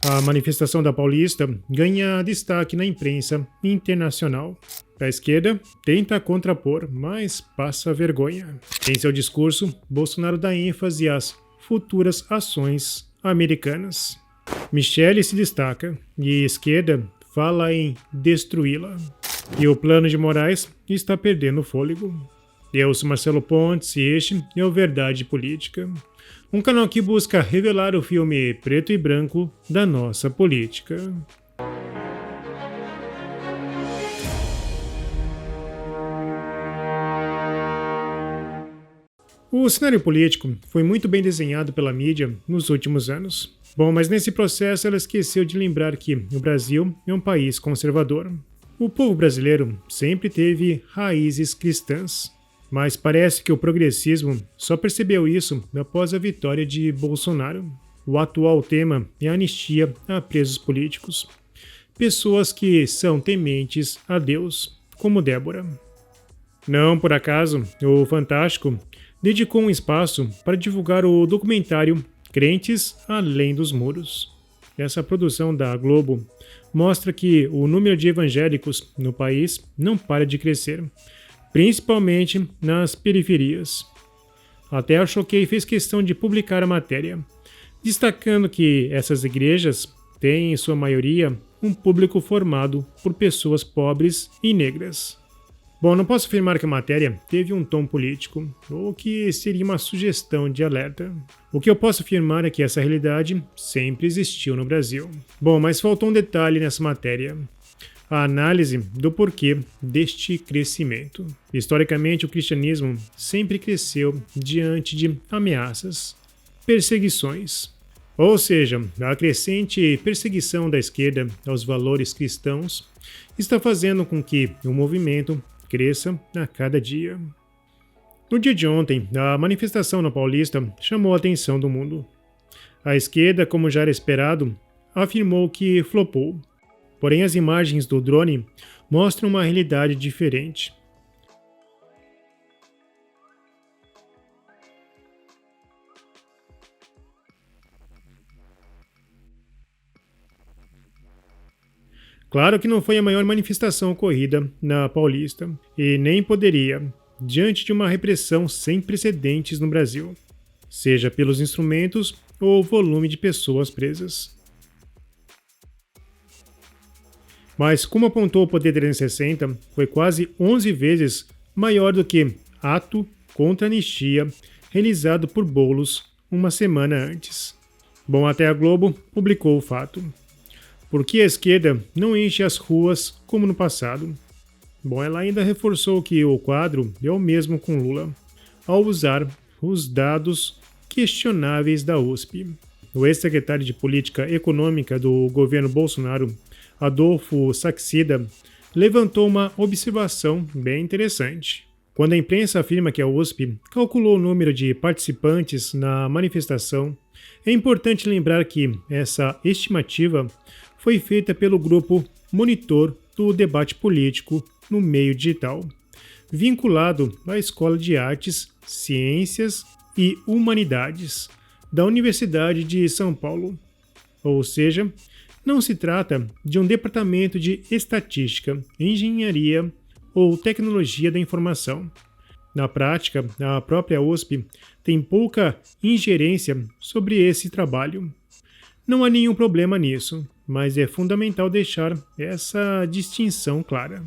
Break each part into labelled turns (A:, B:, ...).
A: A manifestação da Paulista ganha destaque na imprensa internacional. A esquerda tenta contrapor, mas passa vergonha. Em seu discurso, Bolsonaro dá ênfase às futuras ações americanas. Michele se destaca e a esquerda fala em destruí-la. E o plano de Moraes está perdendo fôlego. Eu sou Marcelo Pontes e este é o Verdade Política, um canal que busca revelar o filme preto e branco da nossa política. O cenário político foi muito bem desenhado pela mídia nos últimos anos. Bom, mas nesse processo ela esqueceu de lembrar que o Brasil é um país conservador. O povo brasileiro sempre teve raízes cristãs, mas parece que o progressismo só percebeu isso após a vitória de Bolsonaro. O atual tema é a anistia a presos políticos, pessoas que são tementes a Deus, como Débora. Não por acaso, o Fantástico dedicou um espaço para divulgar o documentário Crentes Além dos Muros. Essa produção da Globo mostra que o número de evangélicos no país não para de crescer, principalmente nas periferias. Até a Choquei fez questão de publicar a matéria, destacando que essas igrejas têm, em sua maioria, um público formado por pessoas pobres e negras. Bom, não posso afirmar que a matéria teve um tom político, ou que seria uma sugestão de alerta. O que eu posso afirmar é que essa realidade sempre existiu no Brasil. Bom, mas faltou um detalhe nessa matéria: a análise do porquê deste crescimento. Historicamente, o cristianismo sempre cresceu diante de ameaças, perseguições. Ou seja, a crescente perseguição da esquerda aos valores cristãos está fazendo com que o movimento cresça a cada dia. No dia de ontem, a manifestação na Paulista chamou a atenção do mundo. A esquerda, como já era esperado, afirmou que flopou. Porém, as imagens do drone mostram uma realidade diferente. Claro que não foi a maior manifestação ocorrida na Paulista, e nem poderia, diante de uma repressão sem precedentes no Brasil, seja pelos instrumentos ou volume de pessoas presas. Mas, como apontou o Poder 360, foi quase 11 vezes maior do que ato contra a anistia realizado por Boulos uma semana antes. Bom, até a Globo publicou o fato. Por que a esquerda não enche as ruas como no passado? Bom, ela ainda reforçou que o quadro é o mesmo com Lula, ao usar os dados questionáveis da USP. O ex-secretário de Política Econômica do governo Bolsonaro, Adolfo Saxida, levantou uma observação bem interessante. Quando a imprensa afirma que a USP calculou o número de participantes na manifestação, é importante lembrar que essa estimativa foi feita pelo grupo Monitor do Debate Político no Meio Digital, vinculado à Escola de Artes, Ciências e Humanidades da Universidade de São Paulo. Ou seja, não se trata de um departamento de estatística, engenharia ou tecnologia da informação. Na prática, a própria USP tem pouca ingerência sobre esse trabalho. Não há nenhum problema nisso, mas é fundamental deixar essa distinção clara.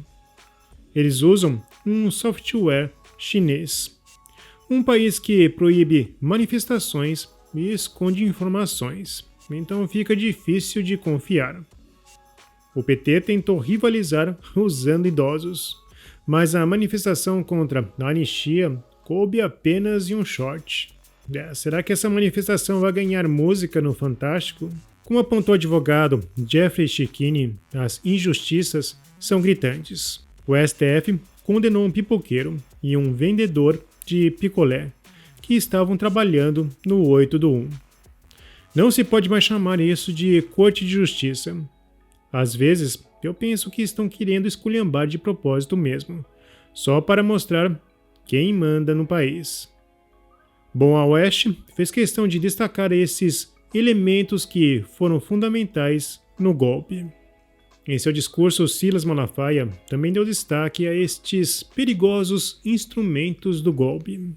A: Eles usam um software chinês, um país que proíbe manifestações e esconde informações, então fica difícil de confiar. O PT tentou rivalizar usando idosos, mas a manifestação contra a anistia coube apenas em um short. Será que essa manifestação vai ganhar música no Fantástico? Como apontou o advogado Jeffrey Chikini, as injustiças são gritantes. O STF condenou um pipoqueiro e um vendedor de picolé que estavam trabalhando no 8 do 1. Não se pode mais chamar isso de corte de justiça. Às vezes, eu penso que estão querendo esculhambar de propósito mesmo, só para mostrar quem manda no país. Bom, a Oeste fez questão de destacar esses elementos que foram fundamentais no golpe. Em seu discurso, Silas Malafaia também deu destaque a estes perigosos instrumentos do golpe.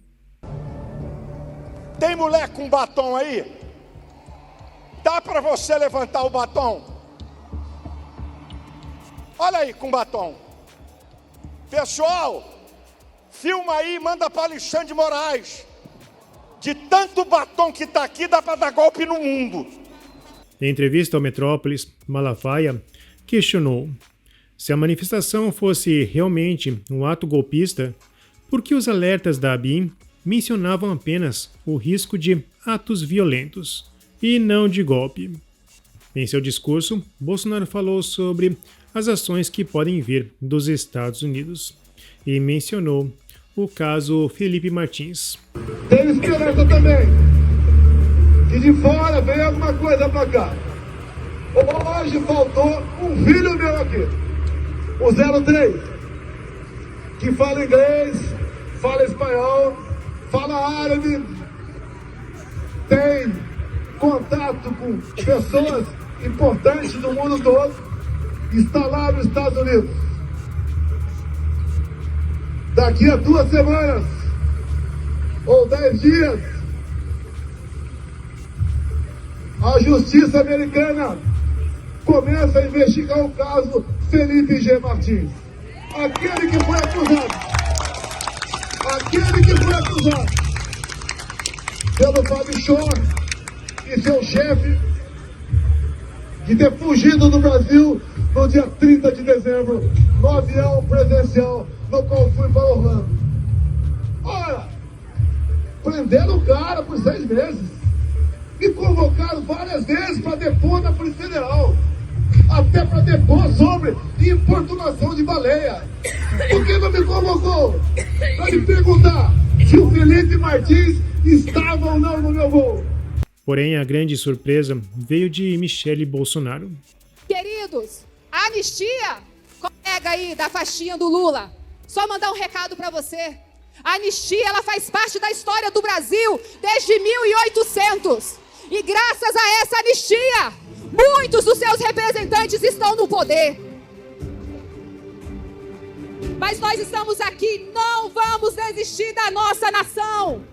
B: Tem mulher com batom aí? Dá para você levantar o batom? Olha aí com batom. Pessoal, filma aí e manda para Alexandre de Moraes. De tanto batom que está aqui, dá para dar golpe no mundo.
A: Em entrevista ao Metrópolis, Malafaia questionou: se a manifestação fosse realmente um ato golpista, por que os alertas da ABIN mencionavam apenas o risco de atos violentos e não de golpe? Em seu discurso, Bolsonaro falou sobre as ações que podem vir dos Estados Unidos e mencionou o caso Felipe Martins.
C: Tenho esperança também que de fora venha alguma coisa para cá. Hoje faltou um filho meu aqui, o 03, que fala inglês, fala espanhol, fala árabe, tem contato com pessoas importantes do mundo todo, está lá nos Estados Unidos. Daqui a 2 semanas ou 10 dias, a justiça americana começa a investigar o caso Felipe G. Martins. Aquele que foi acusado pelo Fábio Chor e seu chefe de ter fugido do Brasil no dia 30 de dezembro, no avião presidencial, no qual fui para Orlando. Ora, prenderam o cara por 6 meses. Me convocaram várias vezes para depor na Polícia Federal. Até para depor sobre importunação de baleia. Por que não me convocou? Para me perguntar se o Felipe Martins estava ou não no meu voo.
A: Porém, a grande surpresa veio de Michele Bolsonaro.
D: Queridos, a anistia, colega aí da faixinha do Lula, só mandar um recado para você. A anistia, ela faz parte da história do Brasil desde 1800. E graças a essa anistia, muitos dos seus representantes estão no poder. Mas nós estamos aqui, não vamos desistir da nossa nação.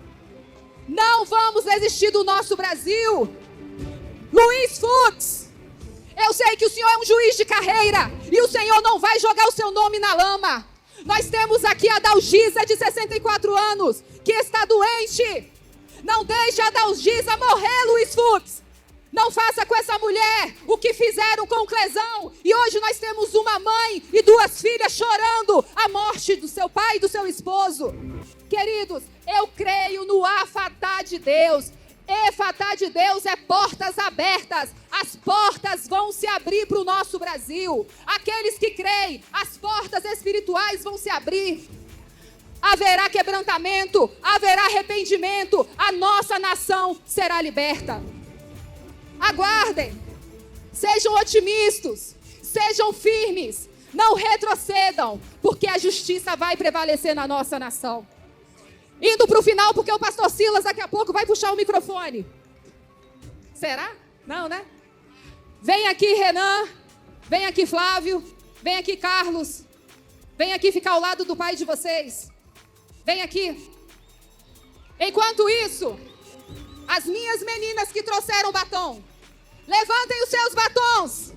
D: Não vamos desistir do nosso Brasil. Luiz Fux, eu sei que o senhor é um juiz de carreira e o senhor não vai jogar o seu nome na lama. Nós temos aqui a Dalgisa, de 64 anos, que está doente. Não deixe a Dalgisa morrer, Luiz Fux. Não faça com essa mulher o que fizeram com o Clesão. E hoje nós temos uma mãe e 2 filhas chorando a morte do seu pai e do seu esposo. Queridos, eu creio no Efatá de Deus. Efatá de Deus é portas abertas. As portas vão se abrir para o nosso Brasil. Aqueles que creem, as portas espirituais vão se abrir. Haverá quebrantamento, haverá arrependimento. A nossa nação será liberta. Aguardem, sejam otimistas, sejam firmes, não retrocedam, porque a justiça vai prevalecer na nossa nação. Indo para o final, porque o pastor Silas daqui a pouco vai puxar o microfone. Será? Não, né? Vem aqui, Renan, vem aqui, Flávio, vem aqui, Carlos, vem aqui ficar ao lado do pai de vocês. Vem aqui. Enquanto isso, as minhas meninas que trouxeram batom, levantem os seus batons.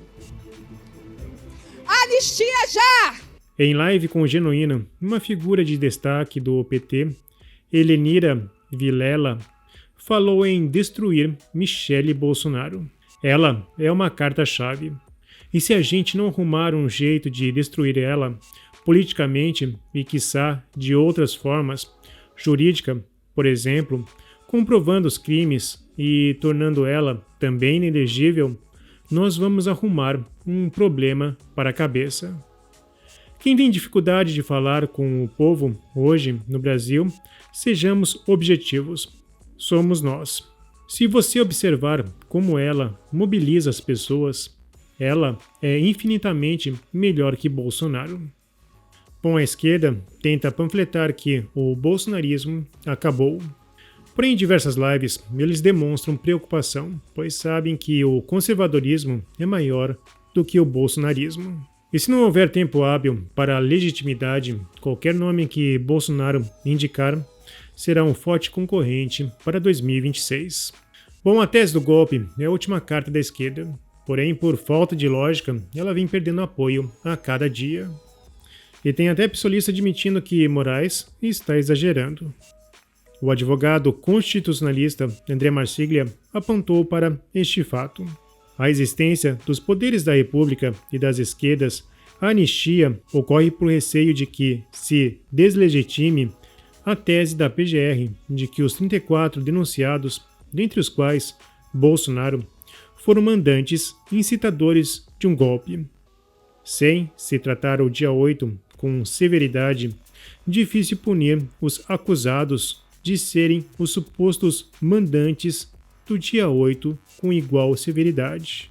D: Anistia já!
A: Em live com Genuína, uma figura de destaque do PT, Helenira Vilela, falou em destruir Michele Bolsonaro. Ela é uma carta-chave. E se a gente não arrumar um jeito de destruir ela, politicamente e, quiçá, de outras formas, jurídica, por exemplo, comprovando os crimes e tornando ela também inelegível, nós vamos arrumar um problema para a cabeça. Quem tem dificuldade de falar com o povo hoje no Brasil, sejamos objetivos. Somos nós. Se você observar como ela mobiliza as pessoas, ela é infinitamente melhor que Bolsonaro. Bom, a esquerda tenta panfletar que o bolsonarismo acabou. Porém, em diversas lives, eles demonstram preocupação, pois sabem que o conservadorismo é maior do que o bolsonarismo. E se não houver tempo hábil para a legitimidade, qualquer nome que Bolsonaro indicar será um forte concorrente para 2026. Bom, a tese do golpe é a última carta da esquerda, porém, por falta de lógica, ela vem perdendo apoio a cada dia. E tem até psolista admitindo que Moraes está exagerando. O advogado constitucionalista André Marsiglia apontou para este fato. A existência dos poderes da República e das esquerdas, a anistia ocorre por receio de que se deslegitime a tese da PGR de que os 34 denunciados, dentre os quais Bolsonaro, foram mandantes e incitadores de um golpe. Sem se tratar o dia 8 com severidade, difícil punir os acusados de serem os supostos mandantes do dia 8 com igual severidade.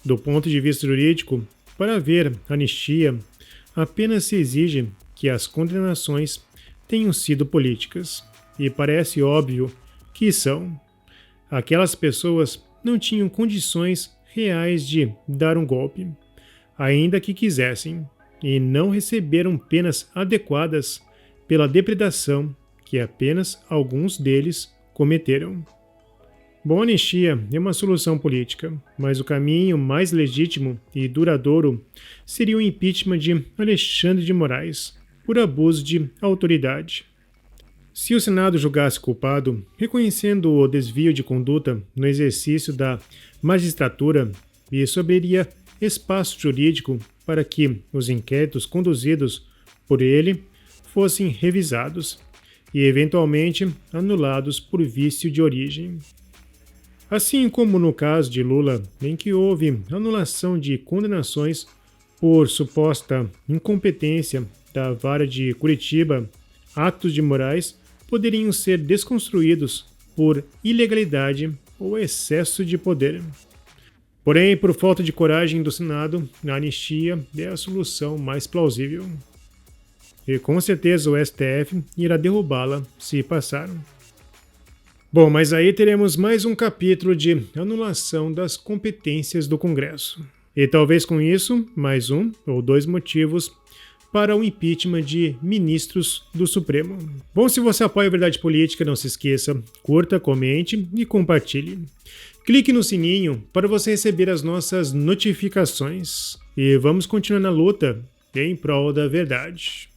A: Do ponto de vista jurídico, para haver anistia, apenas se exige que as condenações tenham sido políticas, e parece óbvio que são. Aquelas pessoas não tinham condições reais de dar um golpe, ainda que quisessem, e não receberam penas adequadas pela depredação que apenas alguns deles cometeram. Bom, a anistia é uma solução política, mas o caminho mais legítimo e duradouro seria o impeachment de Alexandre de Moraes por abuso de autoridade. Se o Senado julgasse culpado, reconhecendo o desvio de conduta no exercício da magistratura, isso abriria espaço jurídico para que os inquéritos conduzidos por ele fossem revisados e, eventualmente, anulados por vício de origem. Assim como no caso de Lula, em que houve anulação de condenações por suposta incompetência da Vara de Curitiba, atos de Moraes poderiam ser desconstruídos por ilegalidade ou excesso de poder. Porém, por falta de coragem do Senado, a anistia é a solução mais plausível. E com certeza o STF irá derrubá-la se passar. Bom, mas aí teremos mais um capítulo de anulação das competências do Congresso. E talvez com isso, mais um ou dois motivos para o impeachment de ministros do Supremo. Bom, se você apoia a Verdade Política, não se esqueça, curta, comente e compartilhe. Clique no sininho para você receber as nossas notificações. E vamos continuar na luta em prol da verdade.